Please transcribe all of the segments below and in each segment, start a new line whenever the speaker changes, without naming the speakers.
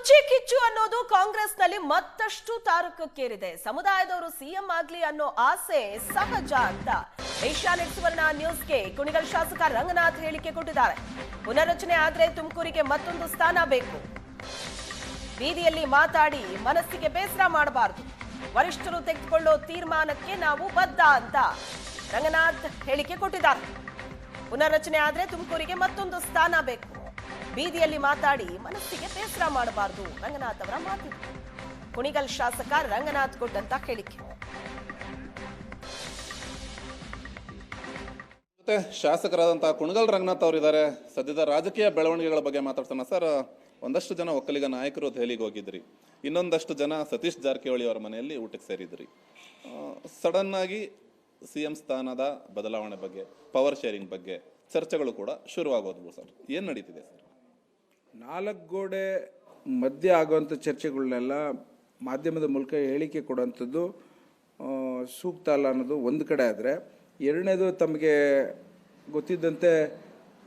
ಕುರ್ಚಿ ಕಿಚ್ಚು ಅನ್ನೋದು ಕಾಂಗ್ರೆಸ್ನಲ್ಲಿ ಮತ್ತಷ್ಟು ತಾರಕಕ್ಕೇರಿದೆ. ಸಮುದಾಯದವರು ಸಿಎಂ ಆಗ್ಲಿ ಅನ್ನೋ ಆಸೆ ಸಹಜ ಅಂತ ಏಷ್ಯಾನೆಟ್ ಸುವರ್ಣ ನ್ಯೂಸ್ಗೆ ಕುಣಿಗಲ್ ಶಾಸಕ ರಂಗನಾಥ್ ಹೇಳಿಕೆ ಕೊಟ್ಟಿದ್ದಾರೆ. ಪುನರ್ರಚನೆ ಆದ್ರೆ ತುಮಕೂರಿಗೆ ಮತ್ತೊಂದು ಸ್ಥಾನ ಬೇಕು. ಬೀದಿಯಲ್ಲಿ ಮಾತಾಡಿ ಮನಸ್ಸಿಗೆ ಬೇಸರ ಮಾಡಬಾರದು. ವರಿಷ್ಠರು ತೆಗೆದುಕೊಳ್ಳೋ ತೀರ್ಮಾನಕ್ಕೆ ನಾವು ಬದ್ಧ ಅಂತ ರಂಗನಾಥ್ ಹೇಳಿಕೆ ಕೊಟ್ಟಿದ್ದಾರೆ. ಪುನರ್ರಚನೆ ಆದ್ರೆ ತುಮಕೂರಿಗೆ ಮತ್ತೊಂದು ಸ್ಥಾನ ಬೇಕು. ಬೀದಿಯಲ್ಲಿ ಮಾತಾಡಿ ಮನಸ್ಸಿಗೆ ಬೇಸರ ಮಾಡಬಾರದು. ರಂಗನಾಥ್ ಅವರ ಮಾತಿದೆ. ಕುಣಿಗಲ್ ಶಾಸಕ ರಂಗನಾಥ್ ಕೊಟ್ಟಂತ ಹೇಳಿಕೆ.
ಮತ್ತೆ ಶಾಸಕರಾದಂತಹ ಕುಣಿಗಲ್ ರಂಗನಾಥ್ ಅವರಿದ್ದಾರೆ. ಸದ್ಯದ ರಾಜಕೀಯ ಬೆಳವಣಿಗೆಗಳ ಬಗ್ಗೆ ಮಾತಾಡ್ತಾನೆ ಸರ್. ಒಂದಷ್ಟು ಜನ ಒಕ್ಕಲಿಗ ನಾಯಕರು ದೆಹಲಿಗೆ ಹೋಗಿದ್ರಿ, ಇನ್ನೊಂದಷ್ಟು ಜನ ಸತೀಶ್ ಜಾರಕಿಹೊಳಿ ಅವರ ಮನೆಯಲ್ಲಿ ಊಟಕ್ಕೆ ಸೇರಿದ್ರಿ. ಸಡನ್ ಆಗಿ ಸಿಎಂ ಸ್ಥಾನದ ಬದಲಾವಣೆ ಬಗ್ಗೆ, ಪವರ್ ಶೇರಿಂಗ್ ಬಗ್ಗೆ ಚರ್ಚೆಗಳು ಕೂಡ ಶುರುವಾಗೋದು ಸರ್. ಏನು ನಡೀತಿದೆ ಸರ್?
ನಾಲ್ಕು ಗೋಡೆ ಮಧ್ಯೆ ಆಗುವಂಥ ಚರ್ಚೆಗಳನ್ನೆಲ್ಲ ಮಾಧ್ಯಮದ ಮೂಲಕ ಹೇಳಿಕೆ ಕೊಡುವಂಥದ್ದು ಸೂಕ್ತ ಅಲ್ಲ ಅನ್ನೋದು ಒಂದು ಕಡೆ ಆದರೆ, ಎರಡನೇದು ತಮಗೆ ಗೊತ್ತಿದ್ದಂತೆ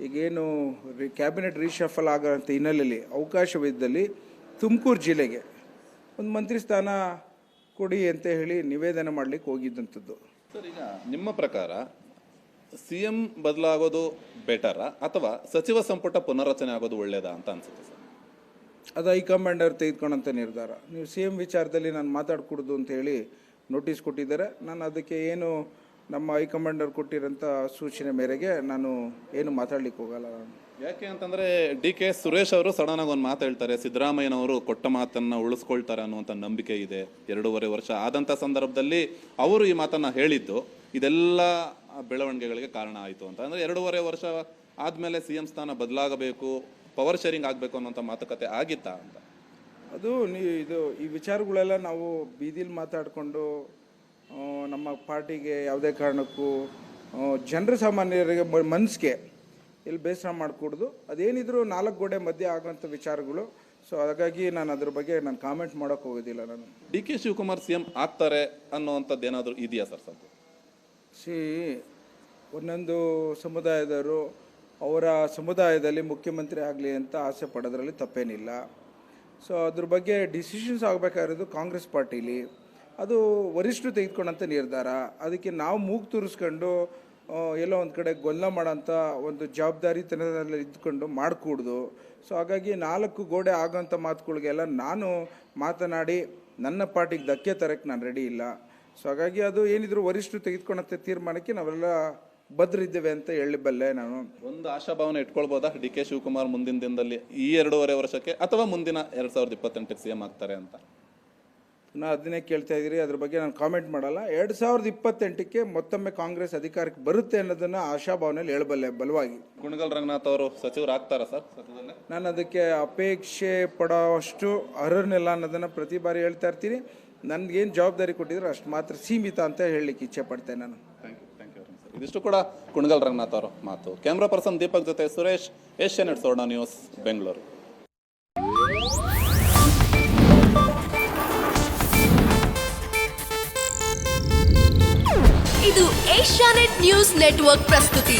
ಈಗೇನು ಕ್ಯಾಬಿನೆಟ್ ರೀಶಫಲ್ ಆಗೋಂಥ ಹಿನ್ನೆಲೆಯಲ್ಲಿ ಅವಕಾಶವಿದ್ದಲ್ಲಿ ತುಮಕೂರು ಜಿಲ್ಲೆಗೆ ಒಂದು ಮಂತ್ರಿ ಸ್ಥಾನ ಕೊಡಿ ಅಂತ ಹೇಳಿ ನಿವೇದನೆ ಮಾಡಲಿಕ್ಕೆ ಹೋಗಿದ್ದಂಥದ್ದು.
ಸರ್, ಈಗ ನಿಮ್ಮ ಪ್ರಕಾರ ಸಿಎಂ ಬದಲಾಗೋದು ಬೆಟರಾ ಅಥವಾ ಸಚಿವ ಸಂಪುಟ ಪುನರ್ರಚನೆ ಆಗೋದು ಒಳ್ಳೇದಾ ಅಂತ ಅನ್ಸುತ್ತೆ ಸರ್?
ಅದು ಹೈಕಮಾಂಡ್ ಅವ್ರು ತೆಗೆದುಕೊಂಡಂಥ ನಿರ್ಧಾರ. ನೀವು ಸಿ ಎಂ ವಿಚಾರದಲ್ಲಿ ನಾನು ಮಾತಾಡ್ಕೊಡ್ದು ಅಂತ ಹೇಳಿ ನೋಟಿಸ್ ಕೊಟ್ಟಿದ್ದಾರೆ. ನಾನು ಅದಕ್ಕೆ ಏನು ನಮ್ಮ ಹೈಕಮಾಂಡ್ ಅವ್ರು ಕೊಟ್ಟಿರೋಂಥ ಸೂಚನೆ ಮೇರೆಗೆ ನಾನು ಏನು ಮಾತಾಡ್ಲಿಕ್ಕೆ ಹೋಗಲ್ಲ.
ಯಾಕೆ ಅಂತಂದ್ರೆ DK ಸುರೇಶ್ ಅವರು ಸಡನ್ ಆಗಿ ಒಂದು ಮಾತು ಹೇಳ್ತಾರೆ, ಸಿದ್ದರಾಮಯ್ಯನವರು ಕೊಟ್ಟ ಮಾತನ್ನ ಉಳಿಸ್ಕೊಳ್ತಾರೆ ಅನ್ನುವಂಥ ನಂಬಿಕೆ ಇದೆ. 2.5 ವರ್ಷ ಆದಂಥ ಸಂದರ್ಭದಲ್ಲಿ ಅವರು ಈ ಮಾತನ್ನ ಹೇಳಿದ್ದು ಇದೆಲ್ಲ ಬೆಳವಣಿಗೆಗಳಿಗೆ ಕಾರಣ ಆಯಿತು ಅಂತ. ಅಂದ್ರೆ 2.5 ವರ್ಷ ಆದ್ಮೇಲೆ ಸಿಎಂ ಸ್ಥಾನ ಬದಲಾಗಬೇಕು, ಪವರ್ ಶೇರಿಂಗ್ ಆಗಬೇಕು ಅನ್ನೋಂಥ ಮಾತುಕತೆ ಆಗಿತ್ತಾ ಅಂತ.
ಅದು ಈ ವಿಚಾರಗಳೆಲ್ಲ ನಾವು ಬೀದಿಲಿ ಮಾತಾಡಿಕೊಂಡು ನಮ್ಮ ಪಾರ್ಟಿಗೆ ಯಾವುದೇ ಕಾರಣಕ್ಕೂ ಜನರ ಸಾಮಾನ್ಯರಿಗೆ ಮನಸ್ಸಿಗೆ ಇಲ್ಲಿ ಬೇಸರ ಮಾಡಿಕೊಡ್ದು. ಅದೇನಿದ್ರು 4 ಗೋಡೆ ಮಧ್ಯೆ ಆಗುವಂಥ ವಿಚಾರಗಳು. ಸೊ ಹಾಗಾಗಿ ನಾನು ಅದ್ರ ಬಗ್ಗೆ ನಾನು ಕಾಮೆಂಟ್ ಮಾಡೋಕೆ ಹೋಗೋದಿಲ್ಲ. ನಾನು
DK ಶಿವಕುಮಾರ್ ಸಿಎಂ ಆಗ್ತಾರೆ ಅನ್ನೋವಂಥದ್ದು ಏನಾದರೂ ಇದೆಯಾ ಸರ್?
ಒಂದೊಂದು ಸಮುದಾಯದವರು ಅವರ ಸಮುದಾಯದಲ್ಲಿ ಮುಖ್ಯಮಂತ್ರಿ ಆಗಲಿ ಅಂತ ಆಸೆ ಪಡೋದ್ರಲ್ಲಿ ತಪ್ಪೇನಿಲ್ಲ. ಸೊ ಅದ್ರ ಬಗ್ಗೆ ಡಿಸಿಷನ್ಸ್ ಆಗಬೇಕಾಗಿರೋದು ಕಾಂಗ್ರೆಸ್ ಪಾರ್ಟಿಲಿ. ಅದು ವರಿಷ್ಠರು ತೆಗೆದುಕೊಂಡಂಥ ನಿರ್ಧಾರ. ಅದಕ್ಕೆ ನಾವು ಮೂಗು ತೂರಿಸ್ಕೊಂಡು ಎಲ್ಲೋ ಒಂದು ಕಡೆ ಗೊಂದಲ ಮಾಡೋಂಥ ಒಂದು ಜವಾಬ್ದಾರಿತನದಲ್ಲಿ ಇದ್ಕೊಂಡು ಮಾಡಿಕೂಡ್ದು. ಸೊ ಹಾಗಾಗಿ 4 ಗೋಡೆ ಆಗೋಂಥ ಮಾತುಗಳಿಗೆಲ್ಲ ನಾನು ಮಾತನಾಡಿ ನನ್ನ ಪಾರ್ಟಿಗೆ ಧಕ್ಕೆ ತರಕ್ಕೆ ನಾನು ರೆಡಿ ಇಲ್ಲ. ಸೊ ಹಾಗಾಗಿ ಅದು ಏನಿದ್ರು ವರಿಷ್ಠರು ತೆಗೆದುಕೊಂಡಂಥ ತೀರ್ಮಾನಕ್ಕೆ ನಾವೆಲ್ಲ ಬದ್ರಿದ್ದೇವೆ ಅಂತ ಹೇಳಬಲ್ಲೆ. ನಾನು
ಒಂದು ಆಶಾಭಾವನೆ ಇಟ್ಕೊಳ್ಬೋದಾ DK ಶಿವಕುಮಾರ್ ಮುಂದಿನ ದಿನದಲ್ಲಿ ಈ 2.5 ವರ್ಷಕ್ಕೆ ಅಥವಾ ಮುಂದಿನ 2028ಕ್ಕೆ ಸಿಎಂ ಆಗ್ತಾರೆ ಅಂತ?
ನಾನು ಅದನ್ನೇ ಕೇಳ್ತಾ ಇದ್ದೀರಿ. ಅದ್ರ ಬಗ್ಗೆ ನಾನು ಕಾಮೆಂಟ್ ಮಾಡಲ್ಲ. 2028ಕ್ಕೆ ಮತ್ತೊಮ್ಮೆ ಕಾಂಗ್ರೆಸ್ ಅಧಿಕಾರಕ್ಕೆ ಬರುತ್ತೆ ಅನ್ನೋದನ್ನ ಆಶಾಭಾವನೆಯಲ್ಲಿ ಹೇಳಬಲ್ಲೆ ಬಲವಾಗಿ.
ಕುಣಿಗಲ್ ರಂಗನಾಥ್ ಅವರು ಸಚಿವರು ಆಗ್ತಾರಾ ಸರ್?
ನಾನು ಅದಕ್ಕೆ ಅಪೇಕ್ಷೆ ಪಡೋಷ್ಟು ಅರ್ಹನಿಲ್ಲ ಅನ್ನೋದನ್ನ ಪ್ರತಿ ಬಾರಿ ಹೇಳ್ತಾ ಇರ್ತೀನಿ. ನನ್ಗೇನು ಜವಾಬ್ದಾರಿ ಕೊಟ್ಟಿದ್ರು ಅಷ್ಟು ಮಾತ್ರ ಸೀಮಿತ ಅಂತ ಹೇಳಲಿಕ್ಕೆ ಇಚ್ಛೆ ಪಡ್ತೇನೆ ನಾನು.
Thank you sir. ಇದಿಷ್ಟು ಕೂಡ ಕುಣಿಗಲ್ ರಂಗನಾಥ್ ಅವರ ಮಾತು. ಕ್ಯಾಮ್ರಾ ಪರ್ಸನ್ ದೀಪಕ್ ಜೊತೆ ಸುರೇಶ್, ಏಷ್ಯಾನೆಟ್ ಸುವರ್ಣ ನ್ಯೂಸ್, ಬೆಂಗಳೂರು.
ಇದು ಏಷ್ಯಾನೆಟ್ ನ್ಯೂಸ್ ನೆಟ್ವರ್ಕ್ ಪ್ರಸ್ತುತಿ.